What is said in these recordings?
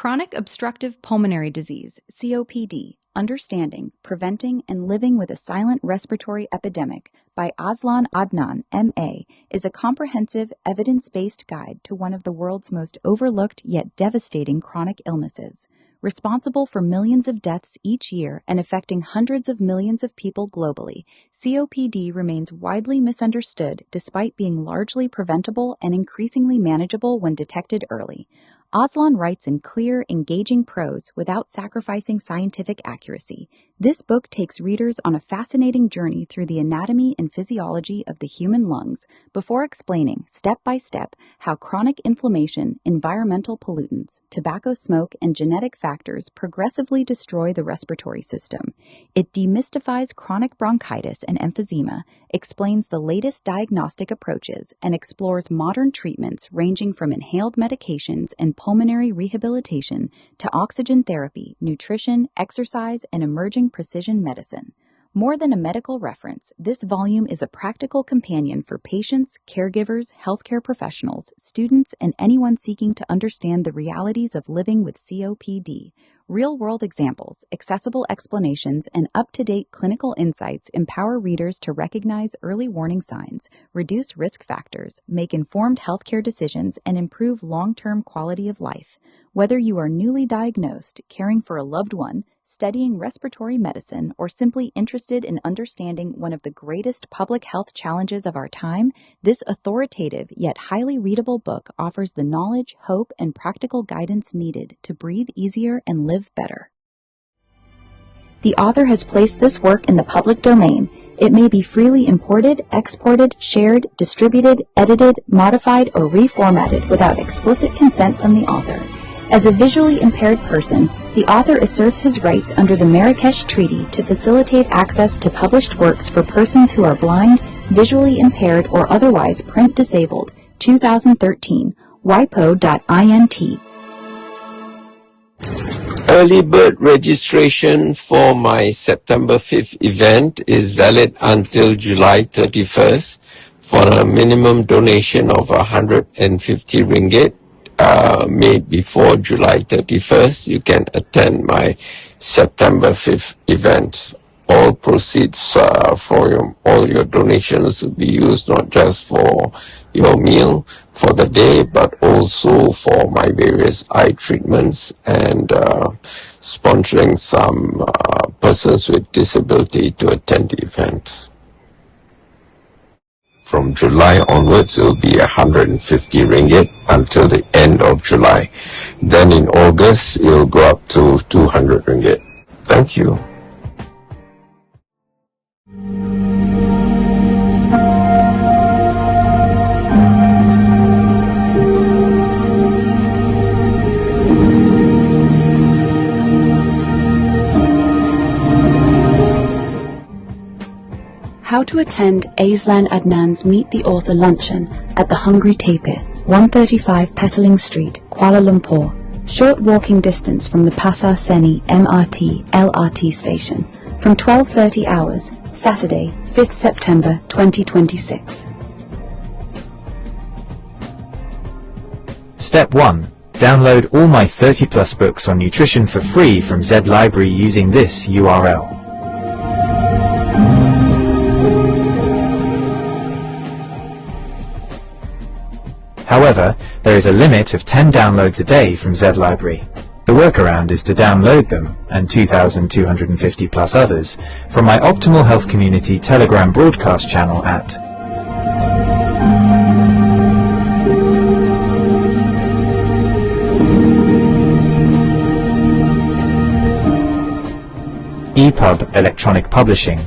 Chronic Obstructive Pulmonary Disease, COPD, Understanding, Preventing, and Living with a Silent Respiratory Epidemic by AZLAN, M.A., is a comprehensive, evidence-based guide to one of the world's most overlooked yet devastating chronic illnesses. Responsible for millions of deaths each year and affecting hundreds of millions of people globally, COPD remains widely misunderstood despite being largely preventable and increasingly manageable when detected early. AZLAN writes in clear, engaging prose without sacrificing scientific accuracy. This book takes readers on a fascinating journey through the anatomy and physiology of the human lungs before explaining, step by step, how chronic inflammation, environmental pollutants, tobacco smoke, and genetic factors progressively destroy the respiratory system. It demystifies chronic bronchitis and emphysema, explains the latest diagnostic approaches, and explores modern treatments ranging from inhaled medications and pulmonary rehabilitation to oxygen therapy, nutrition, exercise, and emerging precision medicine. More than a medical reference, this volume is a practical companion for patients, caregivers, healthcare professionals, students, and anyone seeking to understand the realities of living with COPD. Real-world examples, accessible explanations, and up-to-date clinical insights empower readers to recognize early warning signs, reduce risk factors, make informed healthcare decisions, and improve long-term quality of life. Whether you are newly diagnosed, caring for a loved one, studying respiratory medicine, or simply interested in understanding one of the greatest public health challenges of our time, this authoritative yet highly readable book offers the knowledge, hope, and practical guidance needed to breathe easier and live better. The author has placed this work in the public domain. It may be freely imported, exported, shared, distributed, edited, modified, or reformatted without explicit consent from the author. As a visually impaired person, the author asserts his rights under the Marrakesh Treaty to facilitate access to published works for persons who are blind, visually impaired, or otherwise print disabled. 2013, WIPO.INT. Early bird registration for my September 5th event is valid until July 31st for a minimum donation of 150 ringgit. Made before July 31st, you can attend my September 5th event. All proceeds for all your donations will be used not just for your meal for the day, but also for my various eye treatments and sponsoring some persons with disability to attend the event. From July onwards, it will be 150 ringgit until the end of July. Then in August, it will go up to 200 ringgit. Thank you. How to attend AZLAN ADNAN's Meet the Author Luncheon at the Hungry Tapir, 135 Petaling Street, Kuala Lumpur, short walking distance from the Pasar Seni MRT LRT station, from 12:30 hours, Saturday, 5th September 2026. Step 1. Download all my 30+ books on nutrition for free from Z Library using this URL. However, there is a limit of 10 downloads a day from Z Library. The workaround is to download them, and 2,250 plus others, from my Optimal Health Community Telegram broadcast channel at EPUB Electronic Publishing.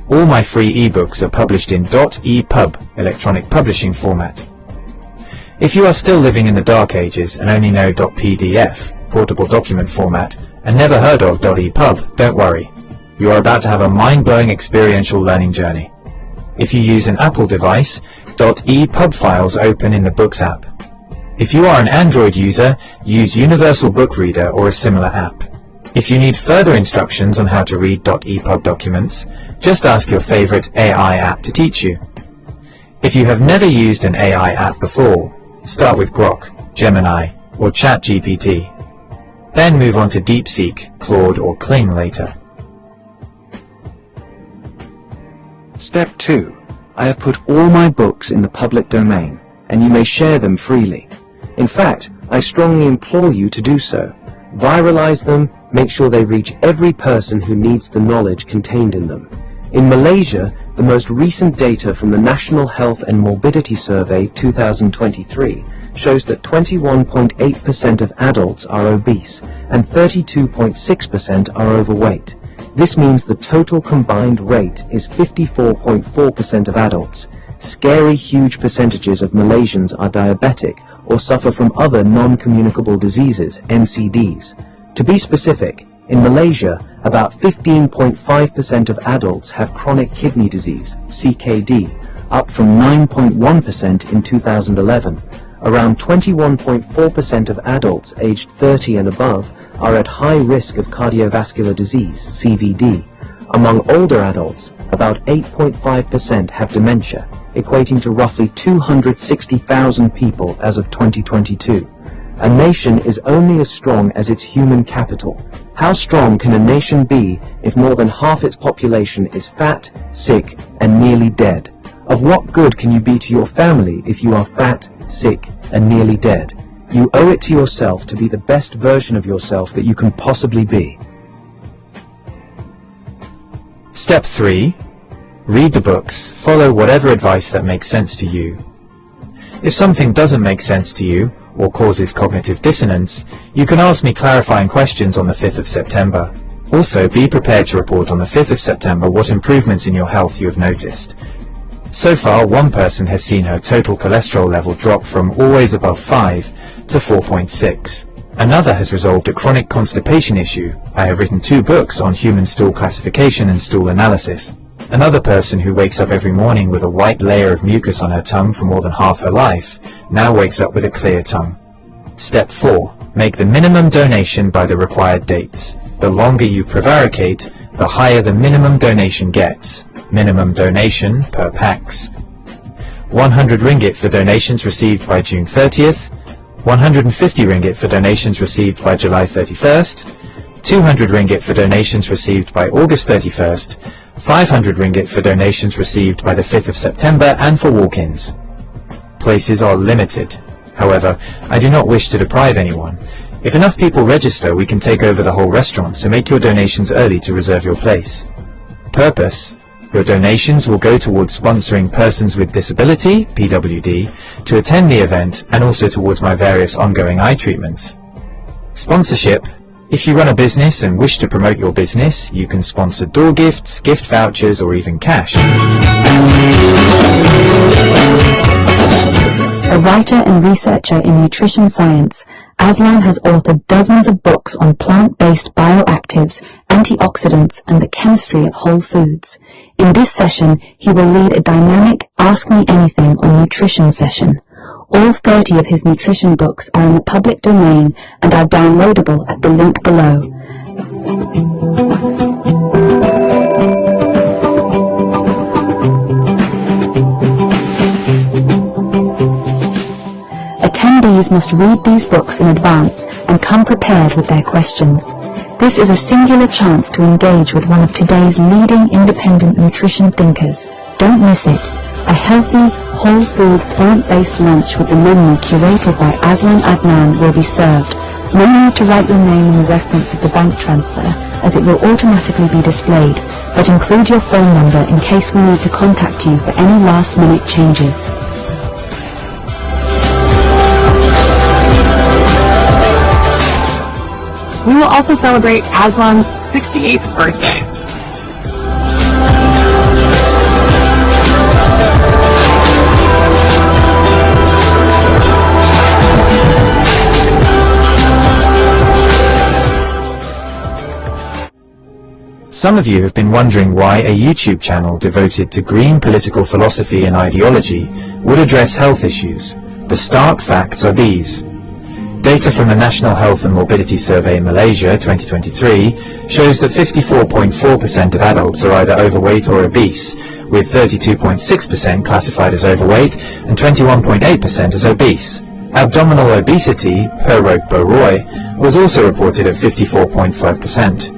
All my free ebooks are published in .EPUB electronic publishing format. If you are still living in the dark ages and only know .pdf, portable document format, and never heard of .epub, don't worry. You are about to have a mind-blowing experiential learning journey. If you use an Apple device, .epub files open in the Books app. If you are an Android user, use Universal Book Reader or a similar app. If you need further instructions on how to read .epub documents, just ask your favorite AI app to teach you. If you have never used an AI app before, start with Grok, Gemini, or ChatGPT. then move on to DeepSeek, Claude or Kling later. Step 2. I have put all my books in the public domain, and you may share them freely. In fact, I strongly implore you to do so. Viralize them, make sure they reach every person who needs the knowledge contained in them. In Malaysia, the most recent data from the National Health and Morbidity Survey 2023 shows that 21.8% of adults are obese and 32.6% are overweight. This means the total combined rate is 54.4% of adults. Scary huge percentages of Malaysians are diabetic or suffer from other non-communicable diseases, NCDs. To be specific, in Malaysia, about 15.5% of adults have chronic kidney disease, CKD, up from 9.1% in 2011. Around 21.4% of adults aged 30 and above are at high risk of cardiovascular disease, CVD. Among older adults, about 8.5% have dementia, equating to roughly 260,000 people as of 2022. A nation is only as strong as its human capital. How strong can a nation be if more than half its population is fat, sick, and nearly dead? Of what good can you be to your family if you are fat, sick, and nearly dead? You owe it to yourself to be the best version of yourself that you can possibly be. Step 3. Read the books, follow whatever advice that makes sense to you. If something doesn't make sense to you, or causes cognitive dissonance, you can ask me clarifying questions on the 5th of September. Also, be prepared to report on the 5th of September what improvements in your health you have noticed. So far, one person has seen her total cholesterol level drop from always above 5 to 4.6. Another has resolved a chronic constipation issue. I have written 2 books on human stool classification and stool analysis. Another person who wakes up every morning with a white layer of mucus on her tongue for more than half her life now wakes up with a clear tongue. Step 4. Make the minimum donation by the required dates. The longer you prevaricate, the higher the minimum donation gets. Minimum donation per pax: 100 ringgit for donations received by June 30th, 150 ringgit for donations received by July 31st, 200 ringgit for donations received by August 31st, 500 ringgit for donations received by the 5th of September and for walk-ins. Places are limited. However, I do not wish to deprive anyone. If enough people register, we can take over the whole restaurant, so make your donations early to reserve your place. Purpose: your donations will go towards sponsoring persons with disability, PWD, to attend the event and also towards my various ongoing eye treatments. Sponsorship: if you run a business and wish to promote your business, you can sponsor door gifts, gift vouchers, or even cash. A writer and researcher in nutrition science, AZLAN has authored dozens of books on plant-based bioactives, antioxidants, and the chemistry of whole foods. In this session, he will lead a dynamic Ask Me Anything on nutrition session. All 30 of his nutrition books are in the public domain and are downloadable at the link below. Attendees must read these books in advance and come prepared with their questions. This is a singular chance to engage with one of today's leading independent nutrition thinkers. Don't miss it. A healthy, whole food, plant-based lunch with the menu curated by AZLAN ADNAN will be served. No need to write your name in the reference of the bank transfer, as it will automatically be displayed, but include your phone number in case we need to contact you for any last-minute changes. We will also celebrate AZLAN's 68th birthday. Some of you have been wondering why a YouTube channel devoted to green political philosophy and ideology would address health issues. The stark facts are these. Data from the National Health and Morbidity Survey in Malaysia 2023 shows that 54.4% of adults are either overweight or obese, with 32.6% classified as overweight and 21.8% as obese. Abdominal obesity, per Roque-Roy, was also reported at 54.5%.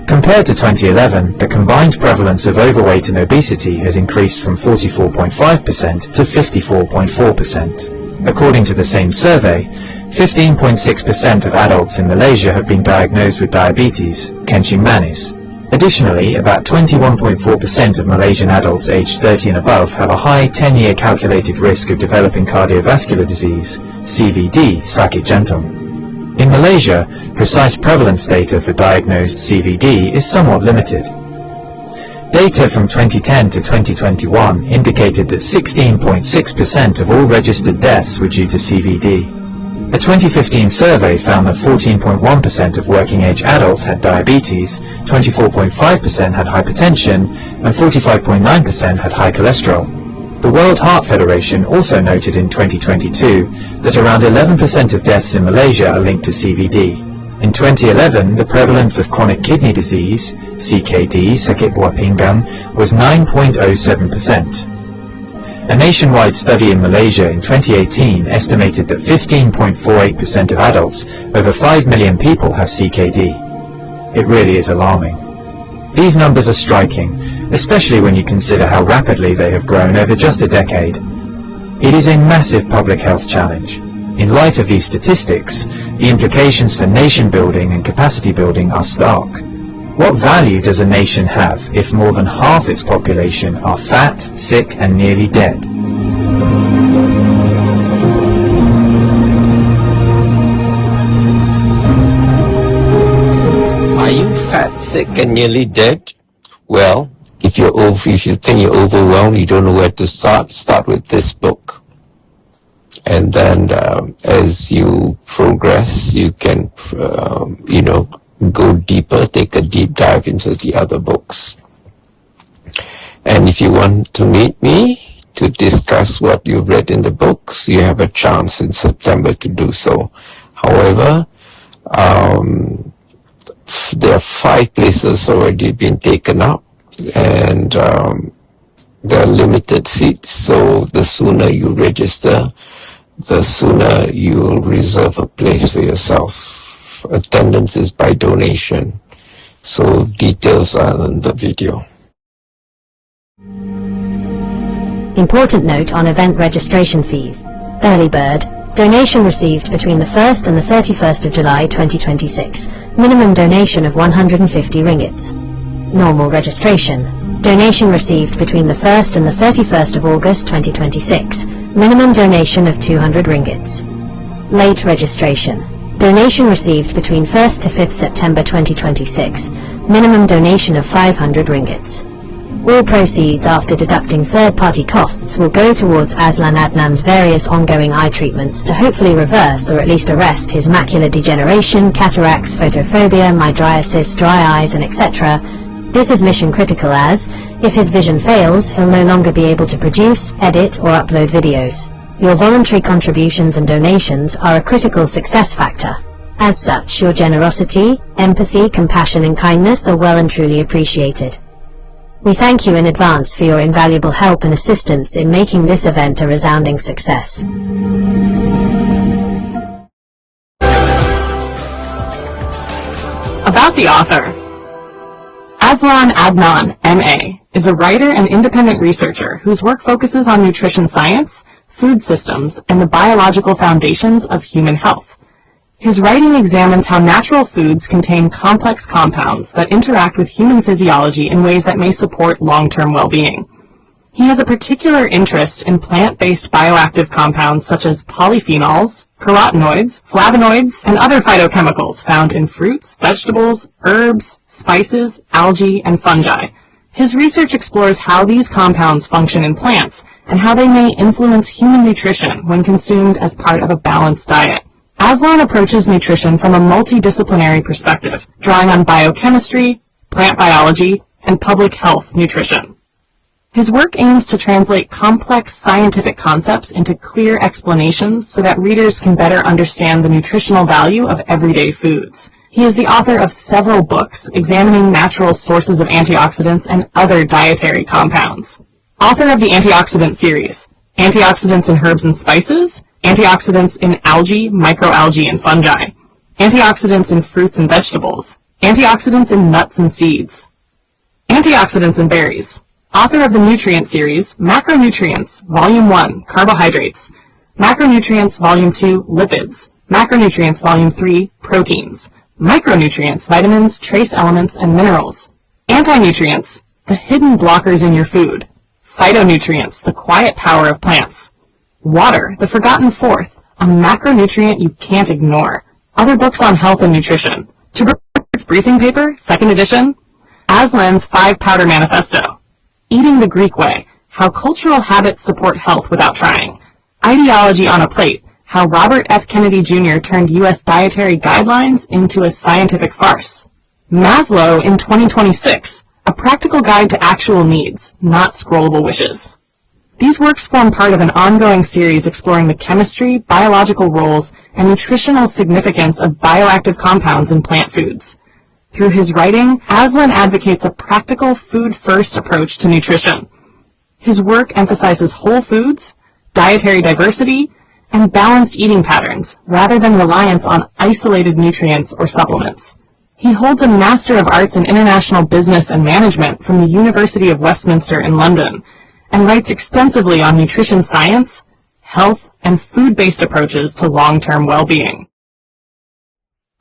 Compared to 2011, the combined prevalence of overweight and obesity has increased from 44.5% to 54.4%. According to the same survey, 15.6% of adults in Malaysia have been diagnosed with diabetes, kencing manis. Additionally, about 21.4% of Malaysian adults aged 30 and above have a high 10-year calculated risk of developing cardiovascular disease, CVD, sakit jantung. In Malaysia, precise prevalence data for diagnosed CVD is somewhat limited. Data from 2010 to 2021 indicated that 16.6% of all registered deaths were due to CVD. A 2015 survey found that 14.1% of working-age adults had diabetes, 24.5% had hypertension, and 45.9% had high cholesterol. The World Heart Federation also noted in 2022 that around 11% of deaths in Malaysia are linked to CVD. In 2011, the prevalence of chronic kidney disease, CKD, sakit buah pinggang, was 9.07%. A nationwide study in Malaysia in 2018 estimated that 15.48% of adults, over 5 million people, have CKD. It really is alarming. These numbers are striking, especially when you consider how rapidly they have grown over just a decade. It is a massive public health challenge. In light of these statistics, the implications for nation building and capacity building are stark. What value does a nation have if more than half its population are fat, sick, and nearly dead? Are you fat, sick, and nearly dead? Well, if you think you're overwhelmed, you don't know where to start with this book. And then as you progress, you can, go deeper, take a deep dive into the other books. And if you want to meet me to discuss what you've read in the books, you have a chance in September to do so. However, there are 5 places already been taken up, and there are limited seats, so the sooner you register, the sooner you'll reserve a place for yourself. Attendance is by donation, so details are in the video. Important note on event registration fees. Early bird. Donation received between the 1st and the 31st of July 2026. Minimum donation of 150 ringgits. Normal registration. Donation received between the 1st and the 31st of August 2026. Minimum donation of 200 ringgits. Late registration. Donation received between 1st to 5th September 2026. Minimum donation of 500 ringgits. All proceeds after deducting third-party costs will go towards AZLAN ADNAN's various ongoing eye treatments to hopefully reverse or at least arrest his macular degeneration, cataracts, photophobia, mydriasis, dry eyes, and etc. This is mission critical as, if his vision fails, he'll no longer be able to produce, edit, or upload videos. Your voluntary contributions and donations are a critical success factor. As such, your generosity, empathy, compassion, and kindness are well and truly appreciated. We thank you in advance for your invaluable help and assistance in making this event a resounding success. About the author. AZLAN ADNAN, M.A., is a writer and independent researcher whose work focuses on nutrition science, food systems, and the biological foundations of human health. His writing examines how natural foods contain complex compounds that interact with human physiology in ways that may support long-term well-being. He has a particular interest in plant-based bioactive compounds such as polyphenols, carotenoids, flavonoids, and other phytochemicals found in fruits, vegetables, herbs, spices, algae, and fungi. His research explores how these compounds function in plants and how they may influence human nutrition when consumed as part of a balanced diet. AZLAN approaches nutrition from a multidisciplinary perspective, drawing on biochemistry, plant biology, and public health nutrition. His work aims to translate complex scientific concepts into clear explanations so that readers can better understand the nutritional value of everyday foods. He is the author of several books examining natural sources of antioxidants and other dietary compounds. Author of the Antioxidant series, Antioxidants in Herbs and Spices, antioxidants in algae, microalgae, and fungi, antioxidants in fruits and vegetables, antioxidants in nuts and seeds, antioxidants in berries. Author of the nutrient series, Macronutrients, Volume 1, Carbohydrates, Macronutrients, Volume 2, Lipids, Macronutrients, Volume 3, Proteins, Micronutrients, Vitamins, Trace Elements, and Minerals, Anti-nutrients, the hidden blockers in your food, Phytonutrients, the quiet power of plants, Water, the forgotten fourth, a macronutrient you can't ignore, other books on health and nutrition, Tuberculosis Briefing Paper, 2nd edition, AZLAN's 5-Powder Manifesto, Eating the Greek Way, How Cultural Habits Support Health Without Trying, Ideology on a Plate, How Robert F. Kennedy Jr. Turned U.S. Dietary Guidelines into a Scientific Farce, Maslow in 2026, A Practical Guide to Actual Needs, Not Scrollable Wishes. These works form part of an ongoing series exploring the chemistry, biological roles, and nutritional significance of bioactive compounds in plant foods. Through his writing, AZLAN advocates a practical food-first approach to nutrition. His work emphasizes whole foods, dietary diversity, and balanced eating patterns, rather than reliance on isolated nutrients or supplements. He holds a Master of Arts in International Business and Management from the University of Westminster in London, and writes extensively on nutrition science, health, and food-based approaches to long-term well-being.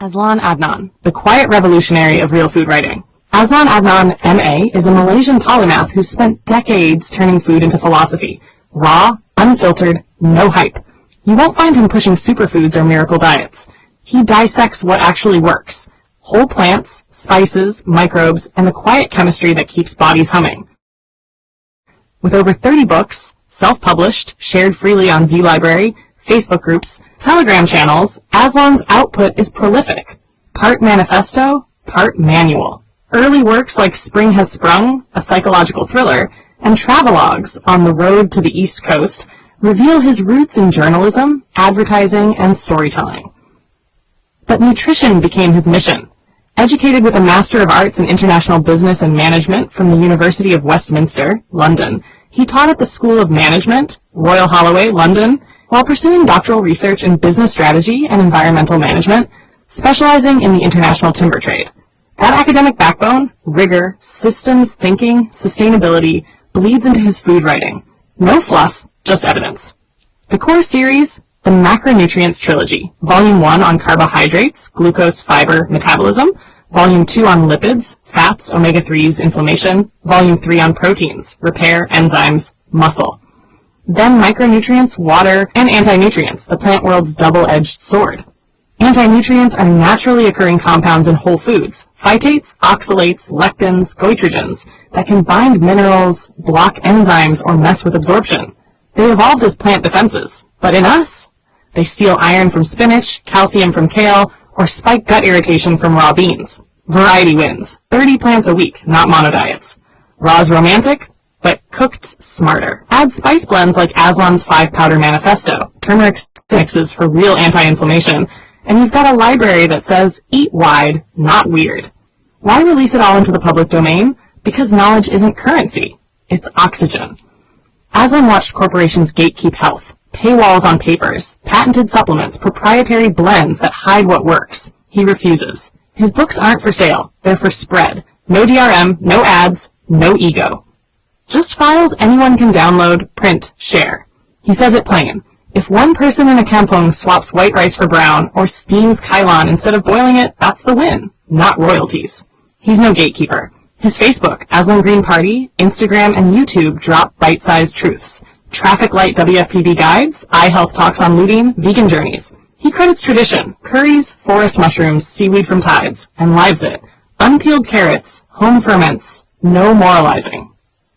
AZLAN Adnan, the quiet revolutionary of real food writing. AZLAN Adnan, M.A., is a Malaysian polymath who spent decades turning food into philosophy. Raw, unfiltered, no hype. You won't find him pushing superfoods or miracle diets. He dissects what actually works. Whole plants, spices, microbes, and the quiet chemistry that keeps bodies humming. With over 30 books, self-published, shared freely on Z Library, Facebook groups, Telegram channels, AZLAN's output is prolific. Part manifesto, part manual. Early works like Spring Has Sprung, a psychological thriller, and travelogues On the Road to the East Coast reveal his roots in journalism, advertising, and storytelling. But nutrition became his mission. Educated with a Master of Arts in International Business and Management from the University of Westminster, London, he taught at the School of Management, Royal Holloway, London, while pursuing doctoral research in business strategy and environmental management, specializing in the international timber trade. That academic backbone, rigor, systems thinking, sustainability, bleeds into his food writing. No fluff, just evidence. The core series, the Macronutrients Trilogy, Volume 1 on carbohydrates, glucose, fiber, metabolism, Volume 2 on lipids, fats, omega-3s, inflammation, Volume 3 on proteins, repair, enzymes, muscle. Then micronutrients, water, and anti-nutrients, the plant world's double-edged sword. Anti-nutrients are naturally occurring compounds in whole foods, phytates, oxalates, lectins, goitrogens, that can bind minerals, block enzymes, or mess with absorption. They evolved as plant defenses, but in us, they steal iron from spinach, calcium from kale, or spike gut irritation from raw beans. Variety wins. 30 plants a week, not monodiets. Raw's romantic, but cooked smarter. Add spice blends like AZLAN's 5-Powder Manifesto, turmeric mixes for real anti-inflammation, and you've got a library that says, eat wide, not weird. Why release it all into the public domain? Because knowledge isn't currency. It's oxygen. AZLAN watched corporations gatekeep health, paywalls on papers, patented supplements, proprietary blends that hide what works. He refuses. His books aren't for sale. They're for spread. No DRM, no ads, no ego. Just files anyone can download, print, share. He says it plain. If one person in a kampong swaps white rice for brown or steams kailan instead of boiling it, that's the win, not royalties. He's no gatekeeper. His Facebook, AZLAN Green Party, Instagram, and YouTube drop bite-sized truths. Traffic light WFPB guides, eye health talks on looting, vegan journeys. He credits tradition, curries, forest mushrooms, seaweed from tides, and lives it. Unpeeled carrots, home ferments, no moralizing.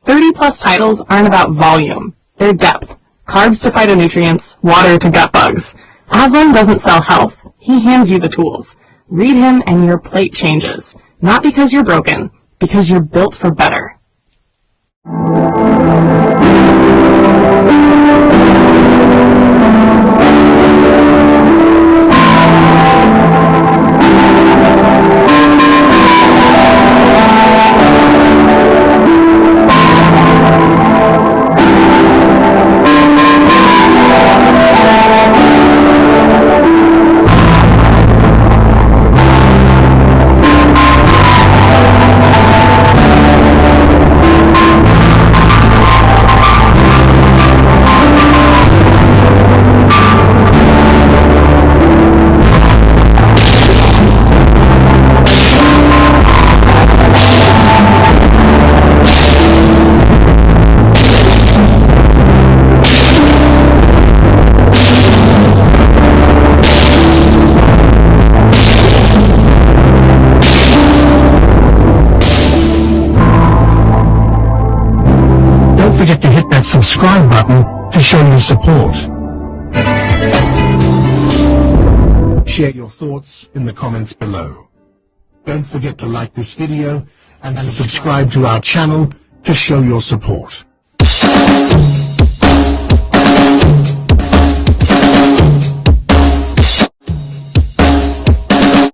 30-plus titles aren't about volume. They're depth. Carbs to phytonutrients, water to gut bugs. AZLAN doesn't sell health. He hands you the tools. Read him and your plate changes. Not because you're broken, because you're built for better. show your support. Share your thoughts in the comments below. Don't forget to like this video and subscribe to our channel to show your support.